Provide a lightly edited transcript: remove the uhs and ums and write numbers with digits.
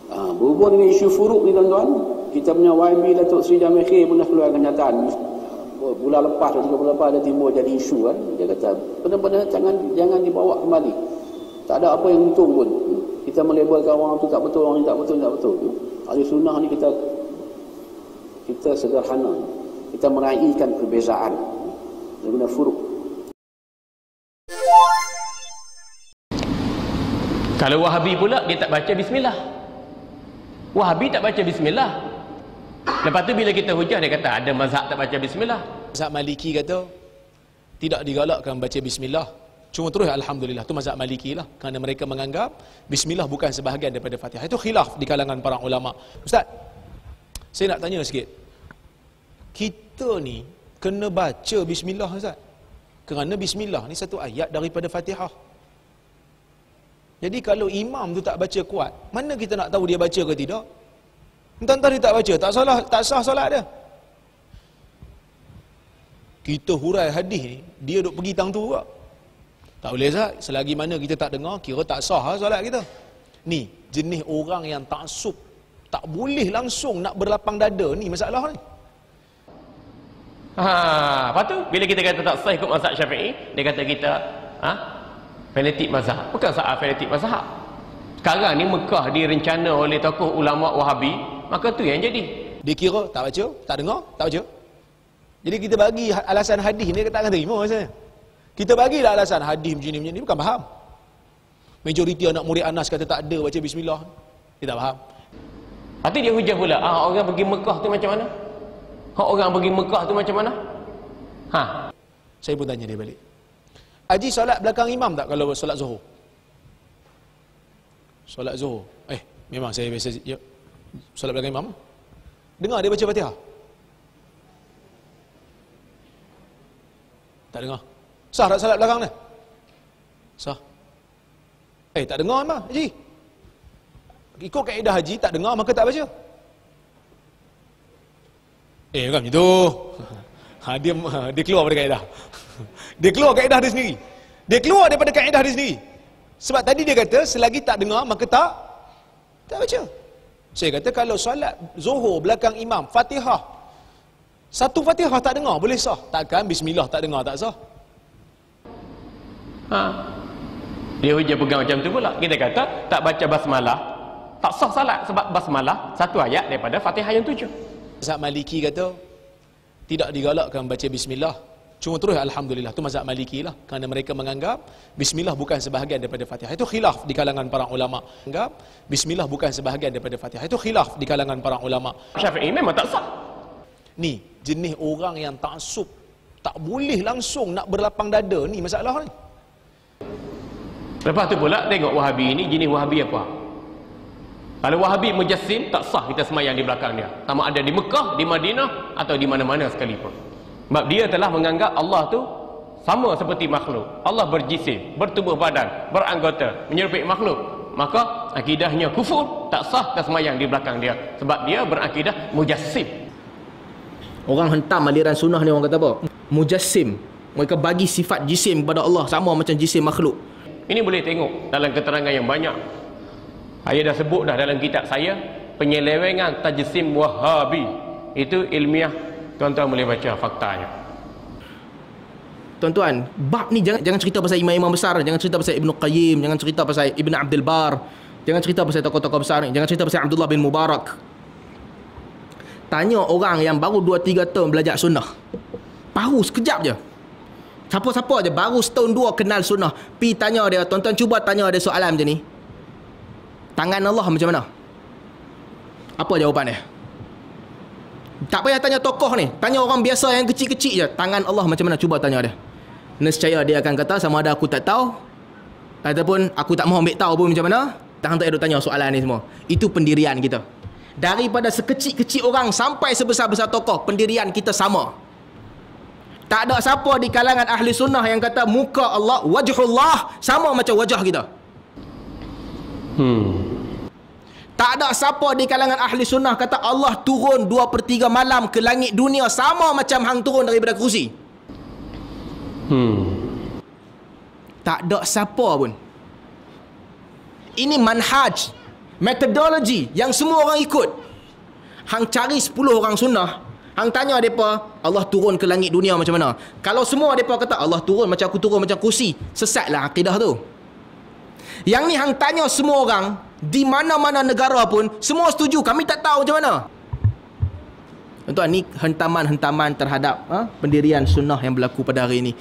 Berhubung dengan isu furuk ni tuan-tuan, kita punya YB Datuk Seri Jamil Khair pun dah keluar kenyataan bulan lepas atau 3 bulan lepas ada timbul jadi isu kan. Dia kata benar-benar jangan dibawa kembali. Tak ada apa yang untung pun. Kita melabelkan orang tu tak betul, orang ni tak betul. Ahli sunnah ni kita sederhana. Kita meraihkan perbezaan. Benar-benar furuk. Kalau Wahabi pula dia tak baca bismillah. Wahabi tak baca bismillah. Lepas tu bila kita hujah dia kata ada mazhab tak baca bismillah. Mazhab Maliki kata tidak digalakkan baca bismillah. Cuma terus alhamdulillah. Tu mazhab Maliki lah. Kerana mereka menganggap bismillah bukan sebahagian daripada Fatihah. Itu khilaf di kalangan para ulama. Ustaz, saya nak tanya sikit. Kita ni kena baca bismillah Ustaz. Kerana bismillah ni satu ayat daripada Fatihah. Jadi kalau imam tu tak baca kuat, mana kita nak tahu dia baca ke tidak? Entah-entah dia tak baca, tak sah solat dia. Kita hurai hadis ni, dia duk pergi tang tu juga. Tak boleh Ustaz, selagi mana kita tak dengar, kira tak sah solat kita. Ni, jenis orang yang taksub, tak boleh langsung nak berlapang dada, ni masalah ni. Lepas tu bila kita kata tak sah ikut mazhab Syafi'i, dia kata kita fanatik mazhab. Bukan soal fanatik mazhab. Sekarang ni Mekah direncana oleh tokoh ulama Wahabi, maka tu yang jadi. Dia kira tak baca, tak dengar, tak baca. Jadi kita bagi alasan hadis ni, dia tak akan terima rasanya. Kita bagilah alasan hadis macam ni, bukan faham. Majoriti anak murid Anas kata tak ada baca bismillah. Dia tak faham. Lepas dia hujah pula, orang pergi Mekah tu macam mana? Orang pergi Mekah tu macam mana? Saya pun tanya dia balik. Haji solat belakang imam tak kalau solat Zuhur? Solat Zuhur. Memang saya biasa solat belakang imam. Dengar dia baca Fatihah? Tak dengar. Sah tak solat belakang dia? Sah. Tak dengar memang Haji. Ikut kaedah Haji, tak dengar maka tak baca. Bukan macam tu. Dia keluar daripada kaedah. Dia keluar kaedah dia sendiri. Dia keluar daripada kaedah dia sendiri. Sebab tadi dia kata selagi tak dengar maka tak baca. Saya kata kalau solat Zuhur belakang imam, Fatihah, satu Fatihah tak dengar boleh sah. Takkan bismillah tak dengar tak sah. Dia hujah pegang macam tu pula. Kita kata tak baca basmalah tak sah salat sebab basmalah satu ayat daripada Fatihah yang 7. Mazhab Maliki kata tidak digalakkan baca bismillah. Cuma terus alhamdulillah. Tu mazhab Maliki lah. Kerana mereka menganggap bismillah bukan sebahagian daripada Fatihah. Itu khilaf di kalangan para ulama. Anggap bismillah bukan sebahagian daripada Fatihah. Itu khilaf di kalangan para ulama. Syafi'i memang tak sah. Ni jenis orang yang taksub, tak boleh langsung nak berlapang dada, ni masalah ni. Lepas tu pula tengok Wahabi ni jenis Wahabi apa? Kalau Wahabi mujassim, tak sah kita semayang di belakang dia. Sama ada di Mekah, di Madinah atau di mana-mana sekalipun. Sebab dia telah menganggap Allah tu sama seperti makhluk. Allah berjisim, bertubuh badan, beranggota, menyerupai makhluk. Maka akidahnya kufur, tak sah kita semayang di belakang dia. Sebab dia berakidah mujassim. Orang hentam aliran sunnah ni orang kata apa? Mujassim. Mereka bagi sifat jisim kepada Allah sama macam jisim makhluk. Ini boleh tengok dalam keterangan yang banyak. Saya dah sebut dah dalam kitab saya, penyelewengan tajsim Wahabi. Itu ilmiah. Tuan-tuan boleh baca faktanya. Tuan-tuan, bab ni jangan cerita pasal imam-imam besar, jangan cerita pasal Ibn Qayyim, jangan cerita pasal Ibn Abdul Bar, jangan cerita pasal tokoh-tokoh besar ni, jangan cerita pasal Abdullah bin Mubarak. Tanya orang yang baru 2-3 tahun belajar sunnah. Baru sekejap je. Siapa-siapa je baru setahun 2 kenal sunnah. Pi tanya dia, tuan-tuan cuba tanya dia soalan macam ni. Tangan Allah macam mana? Apa jawapan dia? Tak payah tanya tokoh ni, tanya orang biasa yang kecil-kecil je. Tangan Allah macam mana? Cuba tanya dia. Nescaya dia akan kata sama ada aku tak tahu ataupun aku tak mahu ambil tahu pun macam mana. Tak ada tanya soalan ni semua. Itu pendirian kita. Daripada sekecil-kecil orang sampai sebesar-besar tokoh, pendirian kita sama. Tak ada siapa di kalangan ahli sunnah yang kata muka Allah, wajhullah sama macam wajah kita. Tak ada siapa di kalangan ahli sunnah kata Allah turun 2/3 malam ke langit dunia sama macam hang turun daripada kerusi. Tak ada siapa pun. Ini manhaj. metodologi yang semua orang ikut. Hang cari 10 orang sunnah, hang tanya mereka Allah turun ke langit dunia macam mana. Kalau semua mereka kata Allah turun macam aku turun macam kursi, sesatlah akidah tu. Yang ni hang tanya semua orang di mana-mana negara pun, semua setuju, kami tak tahu macam mana. Tuan, ni hentaman-hentaman terhadap pendirian sunnah yang berlaku pada hari ini.